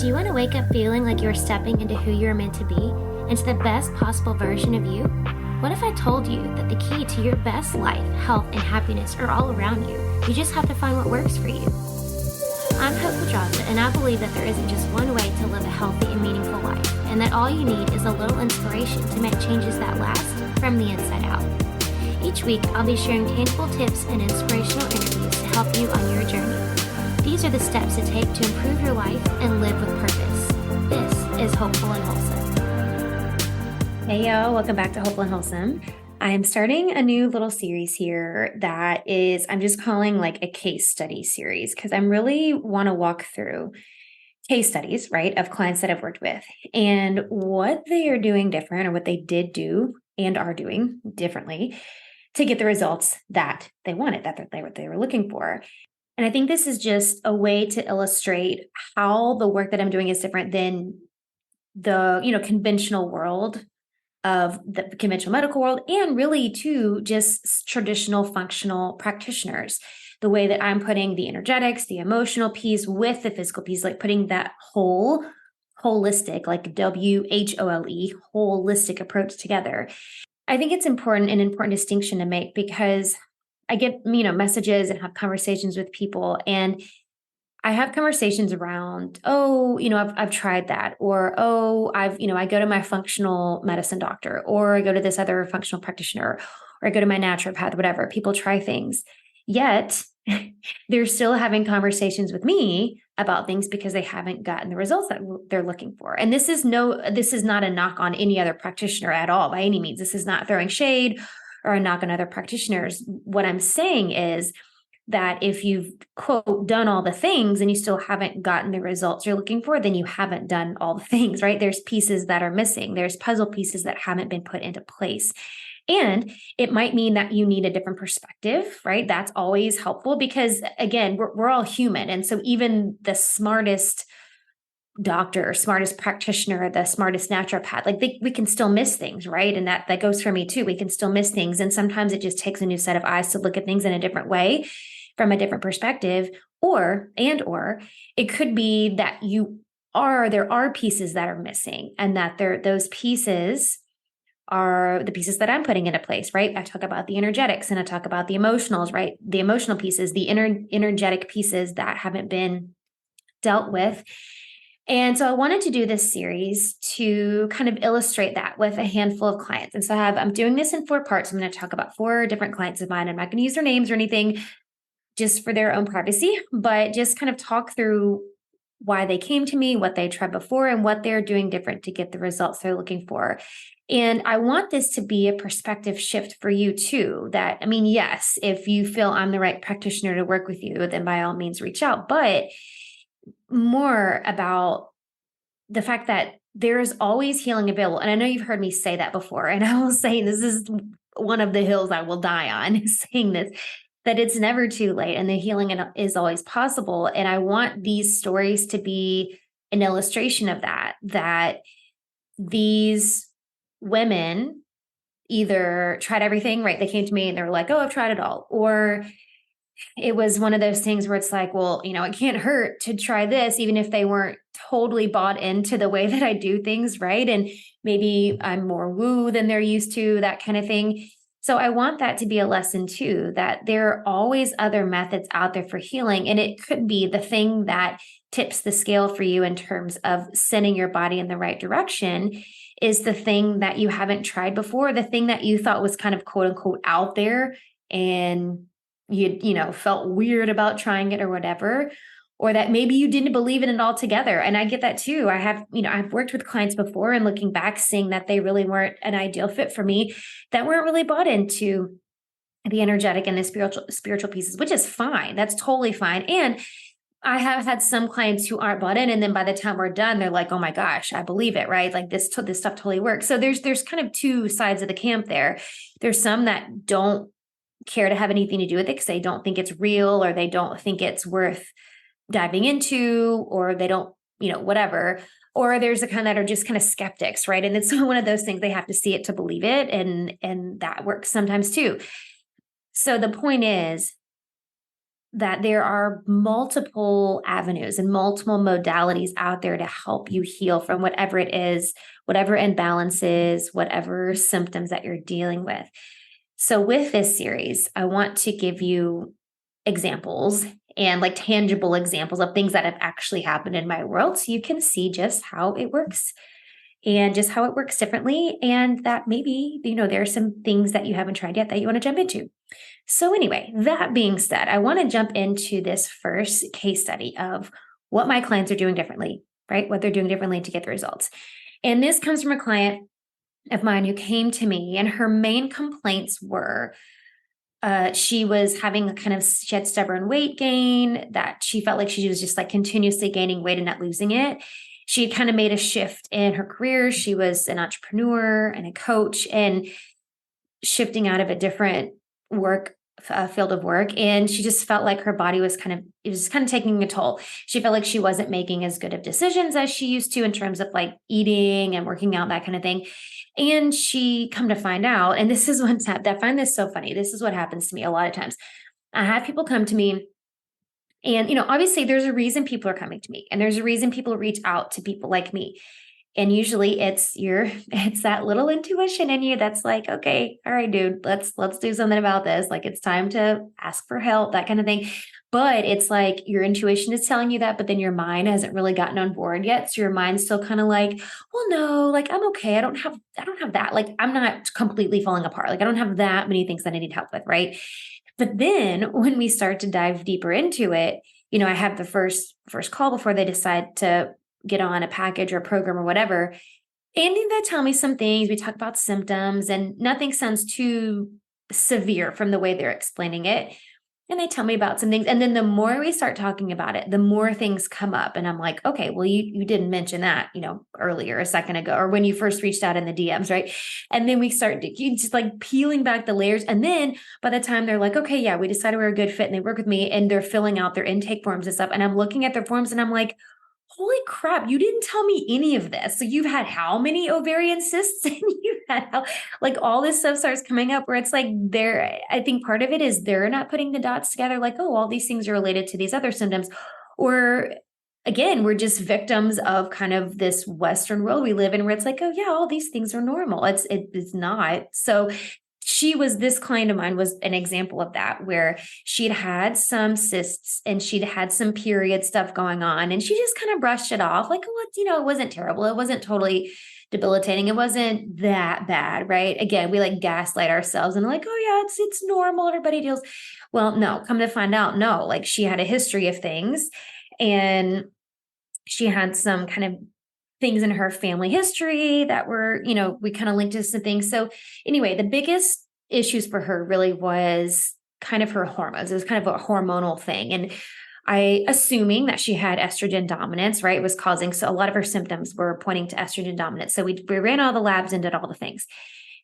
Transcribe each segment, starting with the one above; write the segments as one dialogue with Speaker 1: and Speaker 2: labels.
Speaker 1: Do you want to wake up feeling like you're stepping into who you're meant to be, into the best possible version of you? What if I told you that the key to your best life, health, and happiness are all around you? You just have to find what works for you. I'm Hope Pedraza, and I believe that there isn't just one way to live a healthy and meaningful life, and that all you need is a little inspiration to make changes that last from the inside out. Each week, I'll be sharing tangible tips and inspirational interviews to help you on your journey. These are the steps to take to improve your life and live with purpose. This is Hopeful and Wholesome. Hey y'all, welcome back to Hopeful and Wholesome. I am starting a new little series here that is, I'm just calling like a case study series because I really want to walk through case studies, right, of clients that I've worked with and what they are doing different or what they did do and are doing differently to get the results that they wanted, that they were looking for. And I think this is just a way to illustrate how the work that I'm doing is different than the, conventional world of the conventional medical world, and really too, just traditional functional practitioners. The way that I'm putting the energetics, the emotional piece with the physical piece, like putting that holistic, like WHOLE, holistic approach together. I think it's an important distinction to make because I get, messages and have conversations with people, and I have conversations around, I've tried that, or, I go to my functional medicine doctor, or I go to this other functional practitioner, or I go to my naturopath, whatever. People try things, yet they're still having conversations with me about things because they haven't gotten the results that they're looking for. And this is not a knock on any other practitioner at all by any means. This is not throwing shade or a knock on other practitioners. What I'm saying is that if you've, quote, done all the things and you still haven't gotten the results you're looking for, then you haven't done all the things, right? There's pieces that are missing. There's puzzle pieces that haven't been put into place. And it might mean that you need a different perspective, right? That's always helpful because, again, we're all human. And so even the smartest doctor, smartest practitioner, the smartest naturopath, we can still miss things, right? And that goes for me too. We can still miss things. And sometimes it just takes a new set of eyes to look at things in a different way from a different perspective, or it could be that there are pieces that are missing, and that those pieces are the pieces that I'm putting into place, right? I talk about the energetics and I talk about the emotionals, right? The emotional pieces, the energetic pieces that haven't been dealt with. And so I wanted to do this series to kind of illustrate that with a handful of clients. And so I'm doing this in 4 parts. I'm going to talk about 4 different clients of mine. I'm not going to use their names or anything just for their own privacy, but just kind of talk through why they came to me, what they tried before, and what they're doing different to get the results they're looking for. And I want this to be a perspective shift for you too, that, yes, if you feel I'm the right practitioner to work with you, then by all means reach out, but more about the fact that there is always healing available. And I know you've heard me say that before, and I will say this is one of the hills I will die on, saying this, that it's never too late and the healing is always possible. And I want these stories to be an illustration of that these women either tried everything, right? They came to me and they were like, oh, I've tried it all. Or it was one of those things where it's like, well, it can't hurt to try this, even if they weren't totally bought into the way that I do things, right? And maybe I'm more woo than they're used to, that kind of thing. So I want that to be a lesson too, that there are always other methods out there for healing. And it could be the thing that tips the scale for you in terms of sending your body in the right direction is the thing that you haven't tried before, the thing that you thought was kind of quote unquote out there and you felt weird about trying it or whatever, or that maybe you didn't believe in it altogether. And I get that too. I have, I've worked with clients before and looking back, seeing that they really weren't an ideal fit for me, that weren't really bought into the energetic and the spiritual pieces, which is fine. That's totally fine. And I have had some clients who aren't bought in, and then by the time we're done, they're like, oh my gosh, I believe it, right? Like this stuff totally works. So there's kind of 2 sides of the camp there. There's some that don't care to have anything to do with it because they don't think it's real, or they don't think it's worth diving into, or they don't, whatever. Or there's the kind that are just kind of skeptics, right? And it's one of those things, they have to see it to believe it. And that works sometimes too. So the point is,
Speaker 2: that there are multiple avenues and multiple modalities out there to help you heal from whatever it is, whatever imbalances, whatever symptoms that you're dealing with. So, with this series, I want to give you examples and like tangible examples of things that have actually happened in my world so you can see just how it works and just how it works differently. And that maybe, there are some things that you haven't tried yet that you want to jump into. So, anyway, that being said, I want to jump into this first case study of what my clients are doing differently, right? What they're doing differently to get the results. And this comes from a client of mine who came to me, and her main complaints were she was having she had stubborn weight gain, that she felt like she was just like continuously gaining weight and not losing it. She had kind of made a shift in her career. She was an entrepreneur and a coach, and shifting out of a different field of work, and she just felt like her body was it was kind of taking a toll. She felt like she wasn't making as good of decisions as she used to in terms of like eating and working out, that kind of thing. And she come to find out, and this is what's happened. I find this so funny. This is what happens to me a lot of times. I have people come to me, and obviously there's a reason people are coming to me, and there's a reason people reach out to people like me. And usually it's that little intuition in you that's like, okay, all right, dude, let's do something about this. Like, it's time to ask for help, that kind of thing. But it's like your intuition is telling you that, but then your mind hasn't really gotten on board yet. So your mind's still kind of like, well, no, like, I'm okay. I don't have that. Like, I'm not completely falling apart. Like, I don't have that many things that I need help with, right? But then when we start to dive deeper into it, I have the first call before they decide to get on a package or a program or whatever. And they tell me some things. We talk about symptoms, and nothing sounds too severe from the way they're explaining it. And they tell me about some things. And then the more we start talking about it, the more things come up. And I'm like, okay, well, you didn't mention that, earlier, a second ago, or when you first reached out in the DMs, right? And then we start just like peeling back the layers. And then by the time they're like, okay, yeah, we decided we're a good fit, and they work with me, and they're filling out their intake forms and stuff. And I'm looking at their forms, and I'm like, holy crap, you didn't tell me any of this. So you've had how many ovarian cysts? And you've had like all this stuff starts coming up where it's like I think part of it is they're not putting the dots together, like, oh, all these things are related to these other symptoms. Or again, we're just victims of kind of this Western world we live in where it's like, oh yeah, all these things are normal. It's not. So this client of mine was an example of that, where she'd had some cysts and she'd had some period stuff going on, and she just kind of brushed it off like, oh, it wasn't terrible. It wasn't totally debilitating. It wasn't that bad, right? Again, we like gaslight ourselves and like, oh yeah, it's normal. Everybody deals. Well, no, come to find out, no, like she had a history of things, and she had some kind of things in her family history that were, we kind of linked to some things. So anyway, the biggest issues for her really was kind of her hormones. It was kind of a hormonal thing. And assuming that she had estrogen dominance, right, was causing, so a lot of her symptoms were pointing to estrogen dominance. So we ran all the labs and did all the things.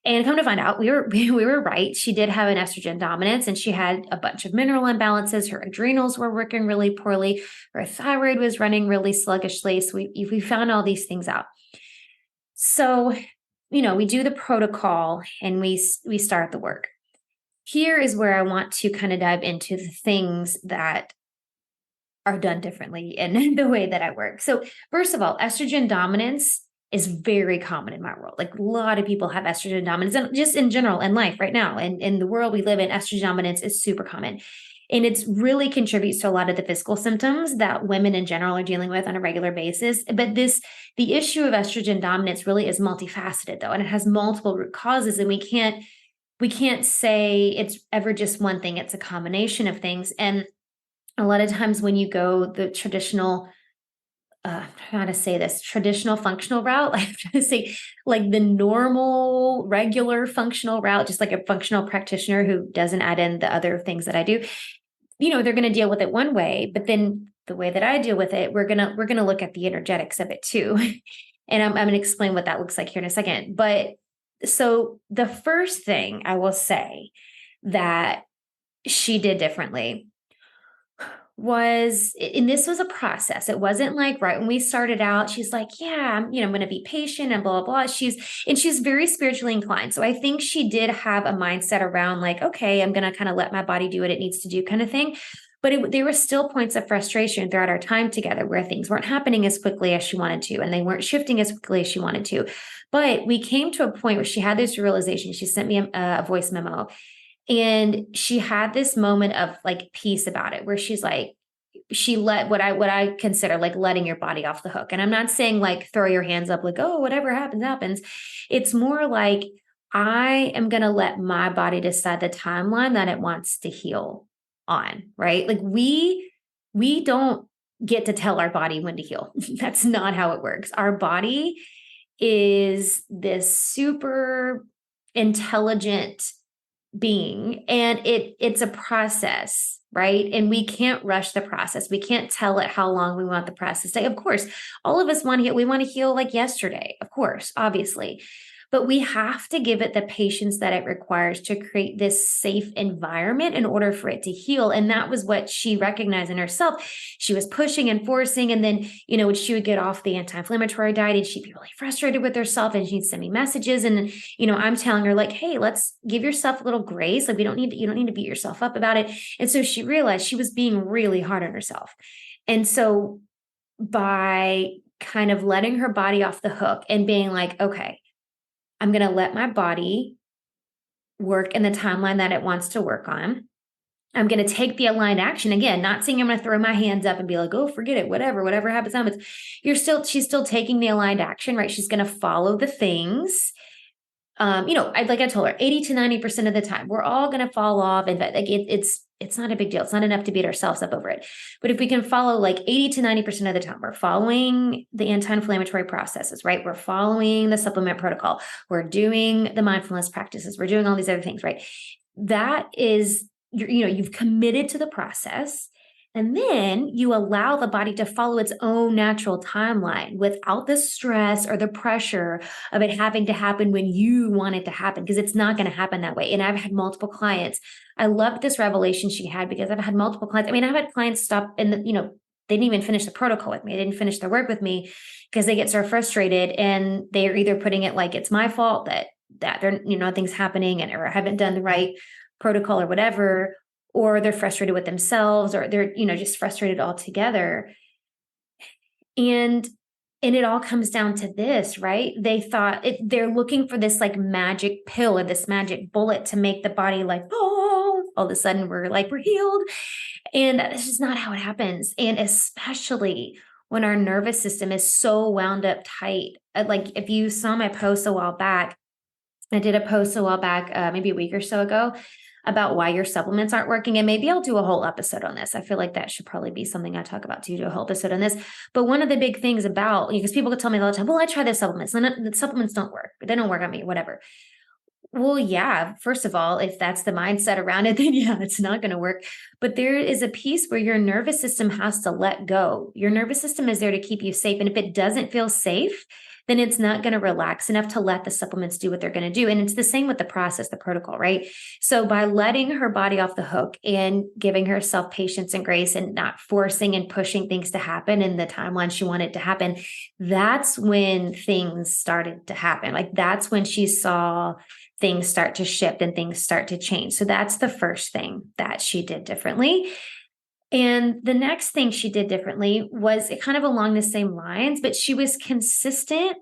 Speaker 2: And come to find out, we were right. She did have an estrogen dominance, and she had a bunch of mineral imbalances. Her adrenals were working really poorly. Her thyroid was running really sluggishly. So we found all these things out. So, we do the protocol and we start the work. Here is where I want to kind of dive into the things that are done differently in the way that I work. So first of all, estrogen dominance is very common in my world. Like a lot of people have estrogen dominance, and just in general in life right now, and in the world we live in, estrogen dominance is super common. And it really contributes to a lot of the physical symptoms that women in general are dealing with on a regular basis. But the issue of estrogen dominance really is multifaceted though, and it has multiple root causes. And we can't say it's ever just one thing. It's a combination of things. And a lot of times when you go the traditional, how to say this, traditional functional route, like I'm trying to say like the normal, regular functional route, just like a functional practitioner who doesn't add in the other things that I do, they're going to deal with it one way, but then the way that I deal with it, we're going to look at the energetics of it too. And I'm going to explain what that looks like here in a second. But so the first thing I will say that she did differently and this was a process. It wasn't like right when we started out, she's like, yeah, I'm going to be patient and blah, blah, blah. She's very spiritually inclined. So I think she did have a mindset around like, okay, I'm going to kind of let my body do what it needs to do kind of thing. But there were still points of frustration throughout our time together where things weren't happening as quickly as she wanted to, and they weren't shifting as quickly as she wanted to. But we came to a point where she had this realization. She sent me a voice memo, and she had this moment of like peace about it, where she's like, she let what I consider like letting your body off the hook. And I'm not saying like throw your hands up, like, oh, whatever happens, happens. It's more like, I am going to let my body decide the timeline that it wants to heal on, right? Like we don't get to tell our body when to heal. That's not how it works. Our body is this super intelligent being, and it's a process, right? And we can't rush the process. We can't tell it how long we want the process to take. Of course, all of us want to heal. We want to heal like yesterday, of course, obviously. But we have to give it the patience that it requires to create this safe environment in order for it to heal. And that was what she recognized in herself. She was pushing and forcing. And then, when she would get off the anti-inflammatory diet, and she'd be really frustrated with herself, and she'd send me messages. And, I'm telling her like, hey, let's give yourself a little grace. Like you don't need to beat yourself up about it. And so she realized she was being really hard on herself. And so by kind of letting her body off the hook and being like, okay, I'm going to let my body work in the timeline that it wants to work on. I'm going to take the aligned action. Again, not saying I'm going to throw my hands up and be like, oh, forget it, whatever happens, happens. She's still taking the aligned action, right? She's going to follow the things. Like I told her, 80 to 90% of the time, we're all going to fall off. And like it's not a big deal. It's not enough to beat ourselves up over it. But if we can follow like 80 to 90% of the time, we're following the anti-inflammatory processes, right? We're following the supplement protocol. We're doing the mindfulness practices. We're doing all these other things, right? That is, you've committed to the process. And then you allow the body to follow its own natural timeline without the stress or the pressure of it having to happen when you want it to happen, because it's not going to happen that way. And I've had multiple clients. I loved this revelation she had, because I've had multiple clients. I mean, I've had clients stop and, they didn't even finish the protocol with me. They didn't finish their work with me because they get so frustrated, and they're either putting it like it's my fault that they're, nothing's happening, or I haven't done the right protocol or whatever, or they're frustrated with themselves, or they're, just frustrated altogether. And it all comes down to this, right? They thought they're looking for this like magic pill or this magic bullet to make the body like, oh, all of a sudden we're healed. And this is not how it happens. And especially when our nervous system is so wound up tight. Like if you saw my post a while back, I did a post a while back, maybe a week or so ago, about why your supplements aren't working. And maybe I'll do a whole episode on this. I feel like that should probably be something I talk about too, do a whole episode on this. But one of the big things about, because people tell me all the time, well, I try the supplements and the supplements don't work. They don't work on me, whatever. Well, yeah, first of all, if that's the mindset around it, then yeah, it's not going to work. But there is a piece where your nervous system has to let go. Your nervous system is there to keep you safe. And if it doesn't feel safe, then it's not going to relax enough to let the supplements do what they're going to do. And it's the same with the process, the protocol, right? So by letting her body off the hook and giving herself patience and grace and not forcing and pushing things to happen in the timeline she wanted to happen, that's when things started to happen. Like that's when she saw things start to shift and things start to change. So that's the first thing that she did differently. And the next thing she did differently was kind of along the same lines, but she was consistent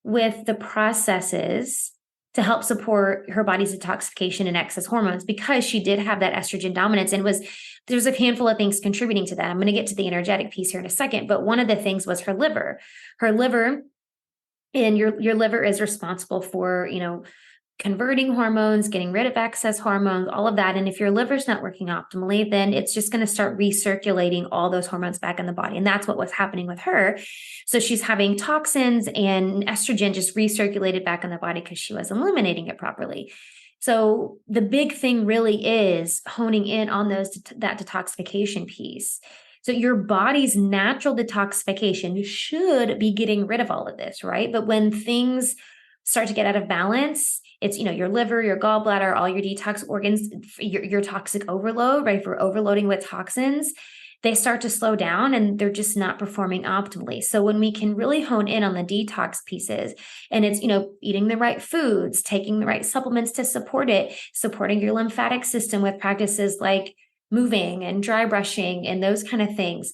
Speaker 2: with the processes to help support her body's detoxification and excess hormones, because she did have that estrogen dominance, and there's a handful of things contributing to that. I'm going to get to the energetic piece here in a second, but one of the things was her liver. Her liver, and your liver is responsible for, converting hormones, getting rid of excess hormones, all of that. And if your liver's not working optimally, then it's just going to start recirculating all those hormones back in the body. And that's what was happening with her. So she's having toxins and estrogen just recirculated back in the body because she wasn't eliminating it properly. So the big thing really is honing in on that detoxification piece. So your body's natural detoxification should be getting rid of all of this, right? But when things start to get out of balance, it's, your liver, your gallbladder, all your detox organs, your toxic overload, right? For overloading with toxins, they start to slow down and they're just not performing optimally. So when we can really hone in on the detox pieces, and it's, eating the right foods, taking the right supplements to support it, supporting your lymphatic system with practices like moving and dry brushing and those kind of things.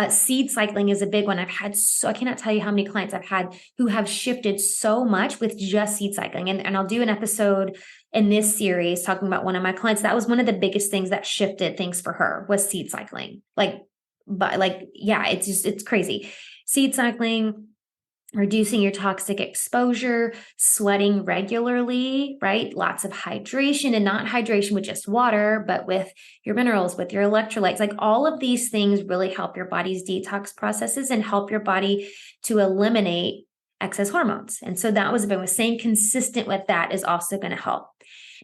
Speaker 2: Seed cycling is a big one. I cannot tell you how many clients I've had who have shifted so much with just seed cycling. And I'll do an episode in this series talking about one of my clients. That was one of the biggest things that shifted things for her, was seed cycling. It's crazy. Seed cycling, reducing your toxic exposure, sweating regularly, right? Lots of hydration, and not hydration with just water, but with your minerals, with your electrolytes. Like, all of these things really help your body's detox processes and help your body to eliminate excess hormones. And so that was a bit of staying consistent with that is also going to help.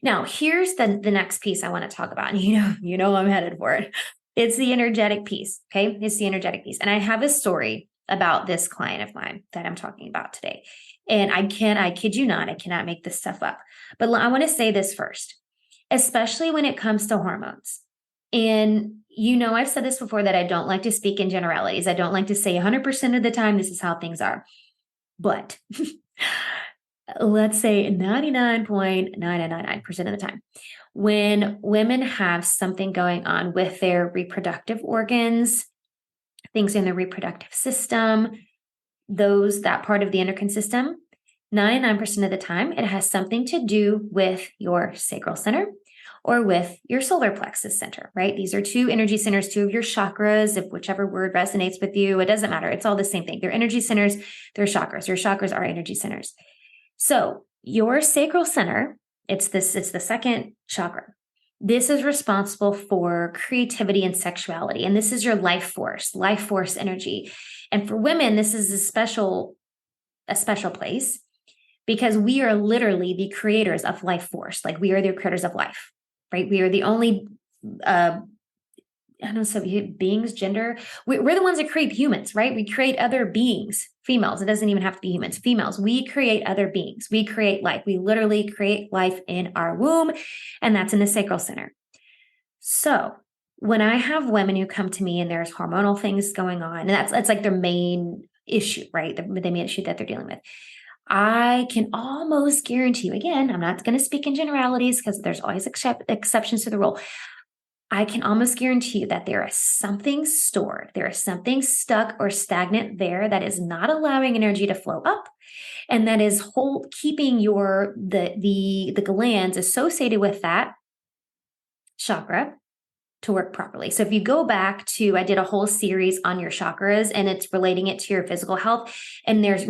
Speaker 2: Now, here's the next piece I want to talk about. And you know I'm headed for it. It's the energetic piece. Okay. It's the energetic piece. And I have a story about this client of mine that I'm talking about today. And I kid you not, I cannot make this stuff up. But I want to say this first, especially when it comes to hormones. And I've said this before, that I don't like to speak in generalities. I don't like to say 100% of the time, this is how things are. But let's say 99.999% of the time, when women have something going on with their reproductive organs, things in the reproductive system, that part of the endocrine system, 99% of the time, it has something to do with your sacral center or with your solar plexus center, right? These are two energy centers, two of your chakras, if whichever word resonates with you, it doesn't matter. It's all the same thing. They're energy centers, they're chakras. Your chakras are energy centers. So your sacral center, it's the second chakra. This is responsible for creativity and sexuality. And this is your life force energy. And for women, this is a special place, because we are literally the creators of life force. Like, we are the creators of life, right? We are the only, beings, gender. We're the ones that create humans, right? We create other beings, females. It doesn't even have to be humans, females. We create other beings. We create life. We literally create life in our womb, and that's in the sacral center. So when I have women who come to me and there's hormonal things going on, and that's like their main issue, right? The main issue that they're dealing with, I can almost guarantee you, again, I'm not going to speak in generalities because there's always exceptions to the rule. I can almost guarantee you that there is something stored. There is something stuck or stagnant there that is not allowing energy to flow up, and that is keeping the glands associated with that chakra to work properly. So if you go back to, I did a whole series on your chakras, and it's relating it to your physical health. And there's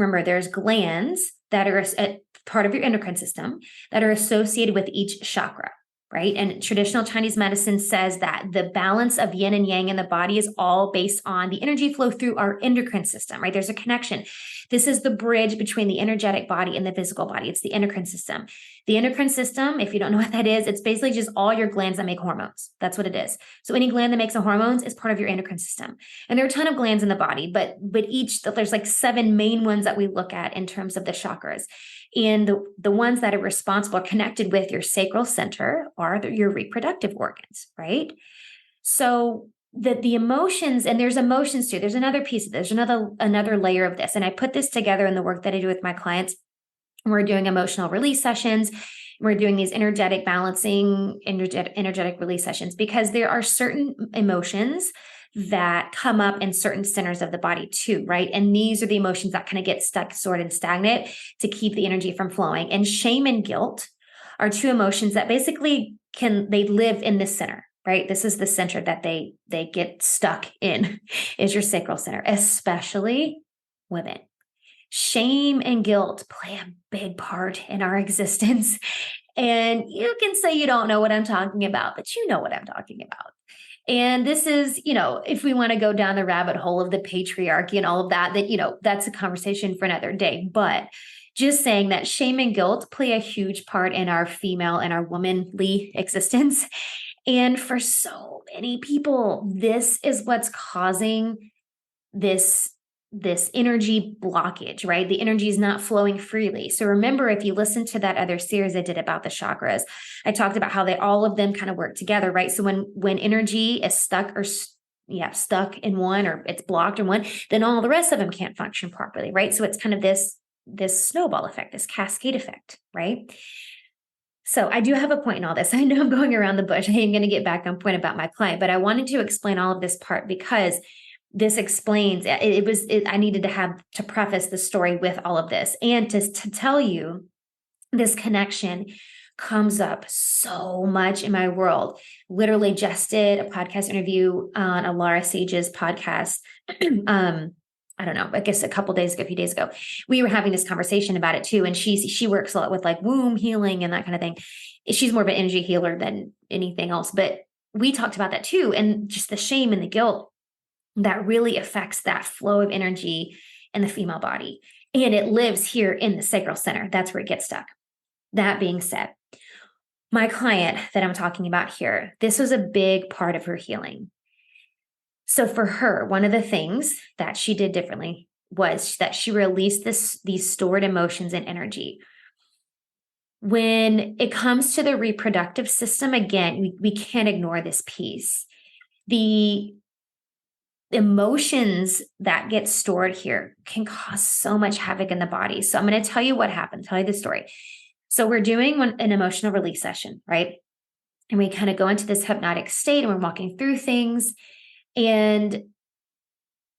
Speaker 2: glands that are a part of your endocrine system that are associated with each chakra, right? And traditional Chinese medicine says that the balance of yin and yang in the body is all based on the energy flow through our endocrine system, right? There's a connection. This is the bridge between the energetic body and the physical body. It's the endocrine system. The endocrine system, if you don't know what that is, it's basically just all your glands that make hormones. That's what it is. So any gland that makes the hormones is part of your endocrine system. And there are a ton of glands in the body, but there's like 7 main ones that we look at in terms of the chakras. And the ones that are responsible, connected with your sacral center, are your reproductive organs, right? So the emotions, and there's emotions too. There's another piece of this. There's another layer of this. And I put this together in the work that I do with my clients. We're doing emotional release sessions. We're doing these energetic balancing, energetic release sessions, because there are certain emotions that come up in certain centers of the body too, right? And these are the emotions that kind of get stuck, stored, and stagnant to keep the energy from flowing. And shame and guilt are 2 emotions that basically they live in this center, right? This is the center that they get stuck in, is your sacral center, especially women. Shame and guilt play a big part in our existence. And you can say you don't know what I'm talking about, but you know what I'm talking about. And this is, if we want to go down the rabbit hole of the patriarchy and all of that, that's a conversation for another day. But just saying that shame and guilt play a huge part in our female and our womanly existence. And for so many people, this is what's causing this energy blockage, right? The energy is not flowing freely. So remember, if you listen to that other series I did about the chakras, I talked about how all of them kind of work together, right? So when energy is stuck in one, or it's blocked in one, then all the rest of them can't function properly, right? So it's kind of this snowball effect, this cascade effect, right? So I do have a point in all this. I know I'm going around the bush. I am going to get back on point about my client, but I wanted to explain all of this part because this explains I needed to have to preface the story with all of this and to tell you this connection comes up so much in my world. Literally just did a podcast interview on Alara Sage's podcast. I don't know, I guess a few days ago, we were having this conversation about it too. And she works a lot with like womb healing and that kind of thing. She's more of an energy healer than anything else, but we talked about that too. And just the shame and the guilt that really affects that flow of energy in the female body. And it lives here in the sacral center. That's where it gets stuck. That being said, my client that I'm talking about here, this was a big part of her healing. So for her, one of the things that she did differently was that she released these stored emotions and energy. When it comes to the reproductive system, again, we can't ignore this piece. The emotions that get stored here can cause so much havoc in the body. So I'm going to tell you what happened, tell you the story. So we're doing an emotional release session, right? And we kind of go into this hypnotic state and we're walking through things. And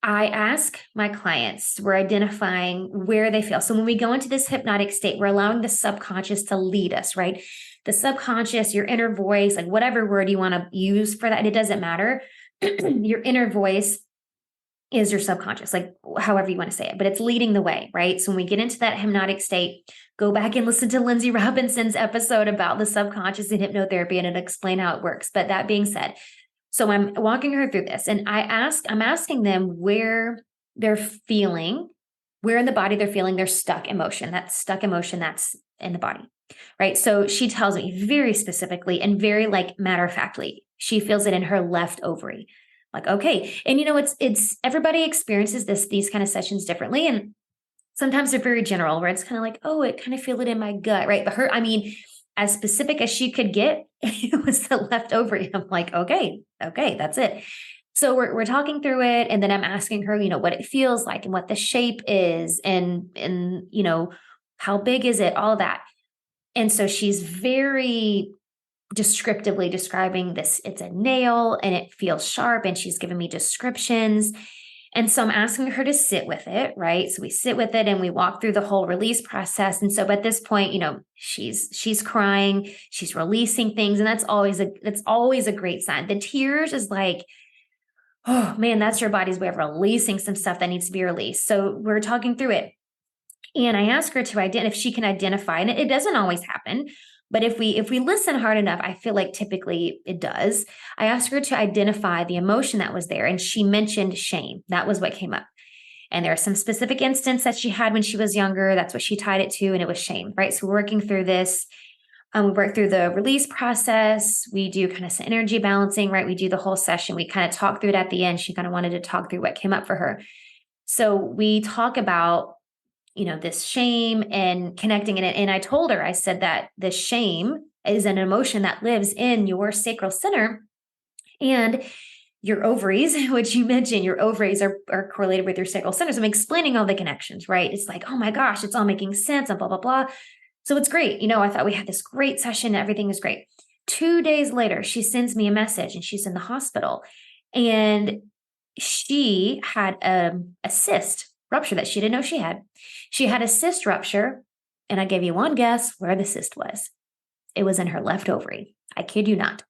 Speaker 2: I ask my clients, we're identifying where they feel. So when we go into this hypnotic state, we're allowing the subconscious to lead us, right? The subconscious, your inner voice, like whatever word you want to use for that, it doesn't matter. Your inner voice is your subconscious, like however you want to say it, but it's leading the way, right? So when we get into that hypnotic state, go back and listen to Lindsay Robinson's episode about the subconscious and hypnotherapy, and it'll explain how it works. But that being said, so I'm walking her through this, and I'm asking them where they're feeling, where in the body they're feeling their stuck emotion, that's in the body, right? So she tells me very specifically and very like matter-of-factly, she feels it in her left ovary. Like, okay. And it's everybody experiences these kind of sessions differently. And sometimes they're very general where it's kind of like, oh, it kind of feel it in my gut, right? But as specific as she could get, it was the left ovary. I'm like, okay, that's it. So we're talking through it. And then I'm asking her, what it feels like and what the shape is and how big is it, all that. And so she's very descriptively describing this. It's a nail and it feels sharp, and she's giving me descriptions. And so I'm asking her to sit with it, right? So we sit with it and we walk through the whole release process. And so at this point, she's crying, she's releasing things, and that's always a great sign. The tears is like, oh man, that's your body's way of releasing some stuff that needs to be released. So we're talking through it. And I ask her to identify if she can identify, and it doesn't always happen, but if we listen hard enough, I feel like typically it does. I asked her to identify the emotion that was there, and she mentioned shame. That was what came up. And there are some specific instances that she had when she was younger. That's what she tied it to, and it was shame, right? So we're working through this. We work through the release process. We do kind of some energy balancing, right? We do the whole session. We kind of talk through it at the end. She kind of wanted to talk through what came up for her. So we talk about this shame and connecting in it. And I told her, I said that the shame is an emotion that lives in your sacral center, and your ovaries, which you mentioned, your ovaries are correlated with your sacral center. So I'm explaining all the connections, right? It's like, oh my gosh, it's all making sense and blah, blah, blah. So it's great. I thought we had this great session. Everything is great. 2 days later, she sends me a message and she's in the hospital, and she had a cyst rupture that she didn't know she had. She had a cyst rupture, and I gave you one guess where the cyst was. It was in her left ovary. I kid you not.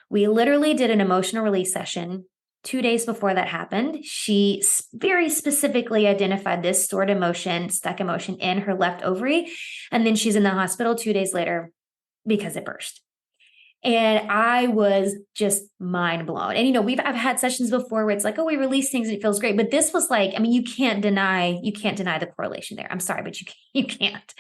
Speaker 2: We literally did an emotional release session 2 days before that happened. She very specifically identified this stored emotion, stuck emotion in her left ovary. And then she's in the hospital 2 days later because it burst. And I was just mind blown. And, I've had sessions before where it's like, oh, we release things and it feels great. But this was like, you can't deny the correlation there. I'm sorry, but you can't.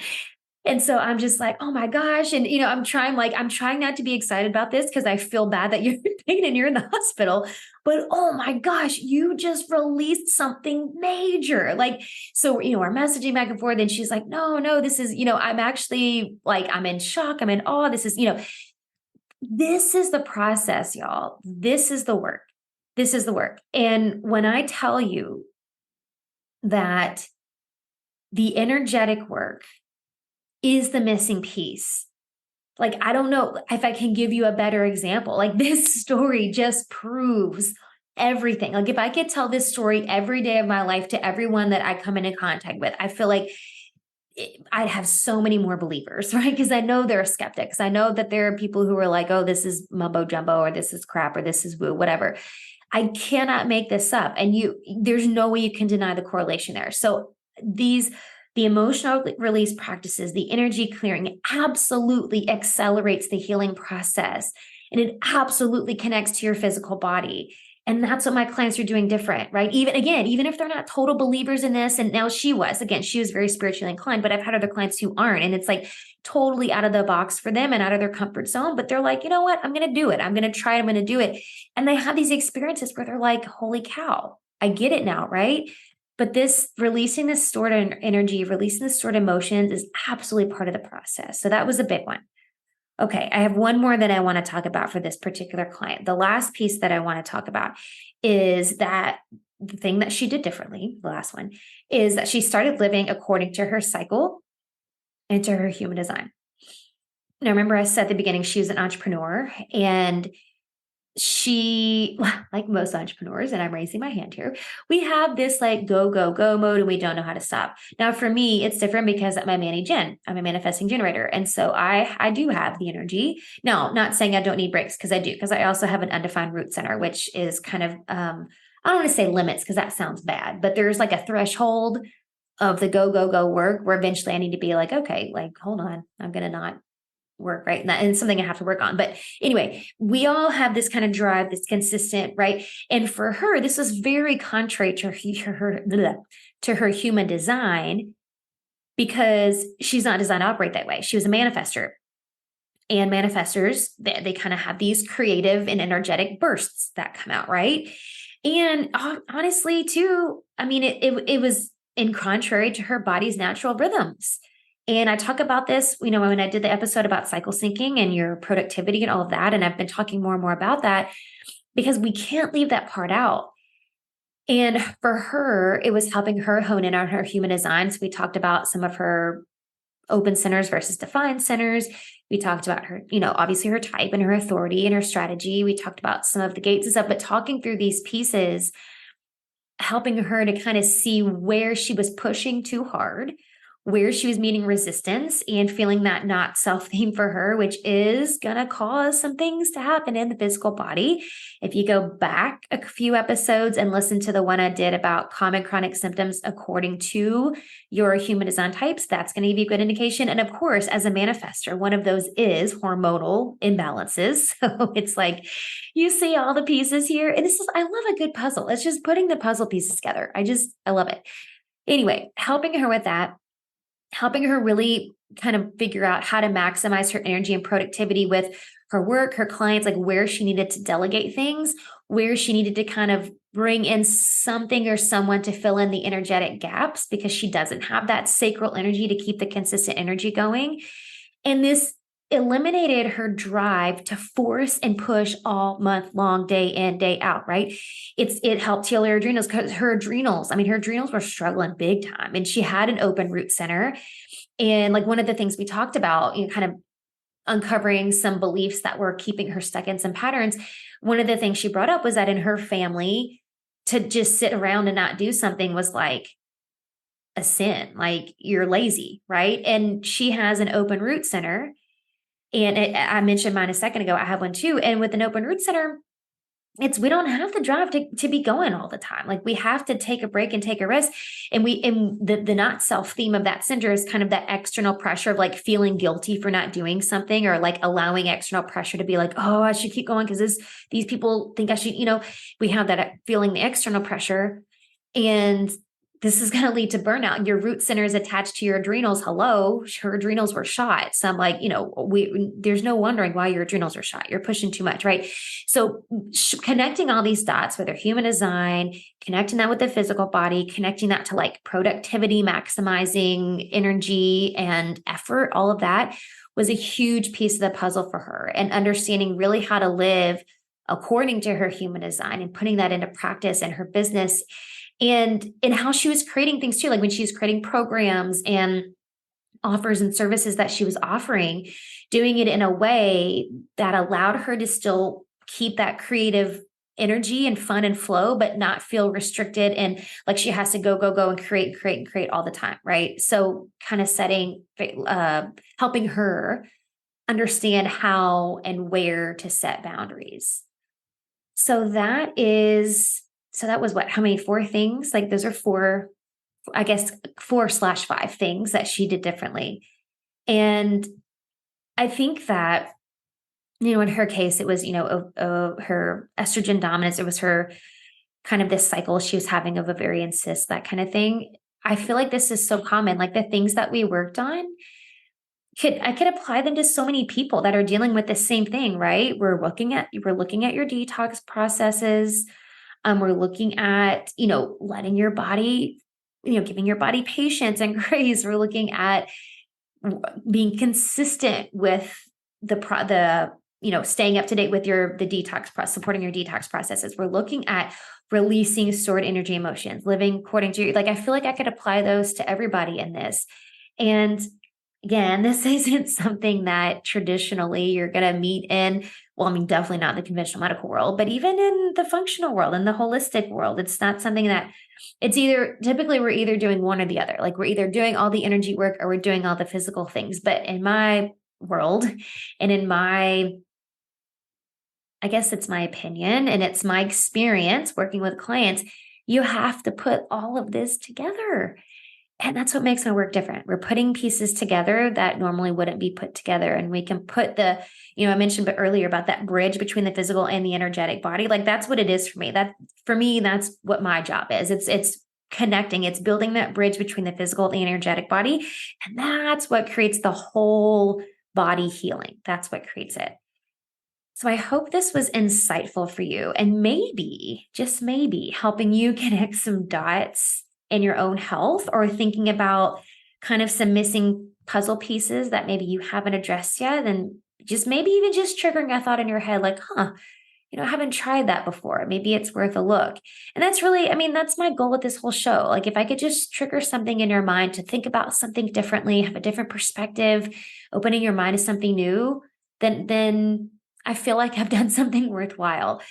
Speaker 2: And so I'm just like, oh my gosh. And, I'm trying not to be excited about this because I feel bad that you're in pain and you're in the hospital. But oh my gosh, you just released something major. Like, so, we're messaging back and forth, and she's like, no, this is, I'm actually like, I'm in shock. I'm in awe. This is, this is the process, y'all. This is the work. This is the work. And when I tell you that the energetic work is the missing piece, Like, I don't know if I can give you a better example. Like, this story just proves everything. Like, if I could tell this story every day of my life to everyone that I come into contact with, I feel like I'd have so many more believers, right? Because I know there are skeptics. I know that there are people who are like, oh, this is mumbo jumbo, or this is crap, or this is woo, whatever. I cannot make this up. And there's no way you can deny the correlation there. So the emotional release practices, the energy clearing absolutely accelerates the healing process. And it absolutely connects to your physical body. And that's what my clients are doing different, right? Even if they're not total believers in this, and now she was very spiritually inclined, but I've had other clients who aren't. And it's like totally out of the box for them and out of their comfort zone. But they're like, you know what? I'm going to do it. I'm going to try it. I'm going to do it. And they have these experiences where they're like, holy cow, I get it now, right? But releasing this stored energy, releasing the stored emotions is absolutely part of the process. So that was a big one. Okay, I have one more that I want to talk about for this particular client. The last piece that I want to talk about is that the thing that she did differently, the last one, is that she started living according to her cycle and to her human design. Now, remember I said at the beginning, she was an entrepreneur, and she, like most entrepreneurs, and I'm raising my hand here, we have this like go, go, go mode, and we don't know how to stop. Now, for me, it's different because I'm a I'm a manifesting generator. And so I do have the energy. Now, not saying I don't need breaks, because I do, because I also have an undefined root center, which is kind of, I don't want to say limits because that sounds bad, but there's like a threshold of the go, go, go work where eventually I need to be like, okay, like, hold on, I'm going to not work, right? And it's something I have to work on. But anyway, we all have this kind of drive that's consistent, right? And for her, this was very contrary to her human design, because she's not designed to operate that way. She was a manifester. And manifestors, they kind of have these creative and energetic bursts that come out, right? And honestly, too, I mean, it was in contrary to her body's natural rhythms. And I talk about this, when I did the episode about cycle syncing and your productivity and all of that. And I've been talking more and more about that because we can't leave that part out. And for her, it was helping her hone in on her human design. So we talked about some of her open centers versus defined centers. We talked about her, obviously her type and her authority and her strategy. We talked about some of the gates and stuff, but talking through these pieces, helping her to kind of see where she was pushing too hard, where she was meeting resistance, and feeling that not self-theme for her, which is going to cause some things to happen in the physical body. If you go back a few episodes and listen to the one I did about common chronic symptoms according to your human design types, that's going to give you a good indication. And of course, as a manifestor, one of those is hormonal imbalances. So it's like, you see all the pieces here. And I love a good puzzle. It's just putting the puzzle pieces together. I love it. Anyway, helping her with that, helping her really kind of figure out how to maximize her energy and productivity with her work, her clients, like where she needed to delegate things, where she needed to kind of bring in something or someone to fill in the energetic gaps, because she doesn't have that sacral energy to keep the consistent energy going. And this eliminated her drive to force and push all month long, day in, day out, right? It helped heal her adrenals, because her adrenals were struggling big time. And she had an open root center. And like one of the things we talked about, kind of uncovering some beliefs that were keeping her stuck in some patterns. One of the things she brought up was that in her family, to just sit around and not do something was like a sin, like you're lazy, right? And she has an open root center. And I mentioned mine a second ago. I have one too. And with an open root center, we don't have the drive to be going all the time. Like we have to take a break and take a rest. And the not self theme of that center is kind of that external pressure of like feeling guilty for not doing something, or like allowing external pressure to be like, oh, I should keep going because these people think I should, we have that feeling, the external pressure. And this is going to lead to burnout. Your root center is attached to your adrenals. Hello, her adrenals were shot. So I'm like, there's no wondering why your adrenals are shot. You're pushing too much, right? So connecting all these dots with their human design, connecting that with the physical body, connecting that to like productivity, maximizing energy and effort, all of that was a huge piece of the puzzle for her, and understanding really how to live according to her human design and putting that into practice in her business. And how she was creating things too, like when she was creating programs and offers and services that she was offering, doing it in a way that allowed her to still keep that creative energy and fun and flow, but not feel restricted and like she has to go and create all the time. Right. So kind of helping her understand how and where to set boundaries. So that was what, how many, 4 things? Like those are 4, I guess 4/5 things that she did differently. And I think that, in her case, it was, her estrogen dominance. It was her kind of this cycle she was having of ovarian cysts, that kind of thing. I feel like this is so common. Like the things that we worked on, I could apply them to so many people that are dealing with the same thing, right? We're looking at your detox processes. We're looking at, letting your body, giving your body patience and grace. We're looking at being consistent with staying up to date with the detox process, supporting your detox processes. We're looking at releasing stored energy emotions, living according to I feel like I could apply those to everybody in this. And again, this isn't something that traditionally you're going to meet in, definitely not in the conventional medical world, but even in the functional world, in the holistic world, it's not something that typically we're either doing one or the other. Like we're either doing all the energy work or we're doing all the physical things. But in my world and I guess it's my opinion and it's my experience working with clients, you have to put all of this together. And that's what makes my work different. We're putting pieces together that normally wouldn't be put together. And we can put I mentioned earlier about that bridge between the physical and the energetic body. Like that's what it is for me. That's what my job is. It's connecting, it's building that bridge between the physical and the energetic body. And that's what creates the whole body healing. That's what creates it. So I hope this was insightful for you and maybe, just maybe, helping you connect some dots in your own health or thinking about kind of some missing puzzle pieces that maybe you haven't addressed yet. And just maybe even just triggering a thought in your head like, I haven't tried that before. Maybe it's worth a look. And that's really, that's my goal with this whole show. Like if I could just trigger something in your mind to think about something differently, have a different perspective, opening your mind to something new, then I feel like I've done something worthwhile.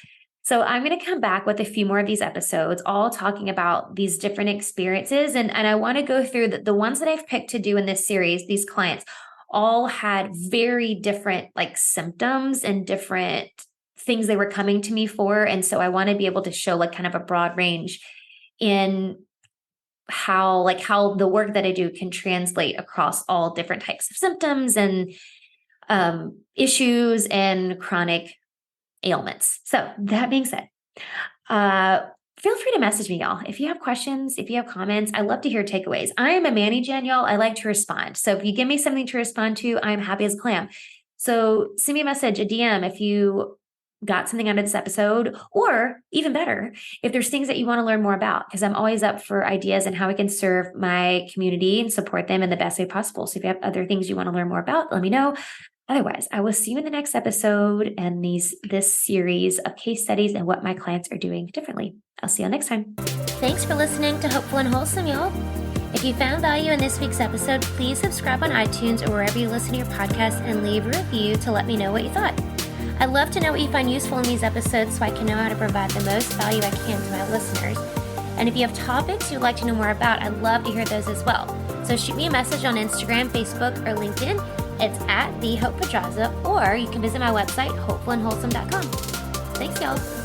Speaker 2: So I'm going to come back with a few more of these episodes, all talking about these different experiences. And I want to go through the ones that I've picked to do in this series. These clients all had very different symptoms and different things they were coming to me for. And so I want to be able to show kind of a broad range in how the work that I do can translate across all different types of symptoms and issues and chronic ailments. So that being said, feel free to message me, y'all. If you have questions, if you have comments, I love to hear takeaways. I am a Manny Jan, y'all. I like to respond. So if you give me something to respond to, I'm happy as a clam. So send me a message, a DM, if you got something out of this episode, or even better, if there's things that you want to learn more about, because I'm always up for ideas and how I can serve my community and support them in the best way possible. So if you have other things you want to learn more about, let me know. Otherwise, I will see you in the next episode and this series of case studies and what my clients are doing differently. I'll see you next time.
Speaker 1: Thanks for listening to Hopeful and Wholesome, y'all. If you found value in this week's episode, please subscribe on iTunes or wherever you listen to your podcast and leave a review to let me know what you thought. I'd love to know what you find useful in these episodes so I can know how to provide the most value I can to my listeners. And if you have topics you'd like to know more about, I'd love to hear those as well. So shoot me a message on Instagram, Facebook, or LinkedIn. It's @TheHopePedraza, or you can visit my website, hopefulandwholesome.com. Thanks, y'all.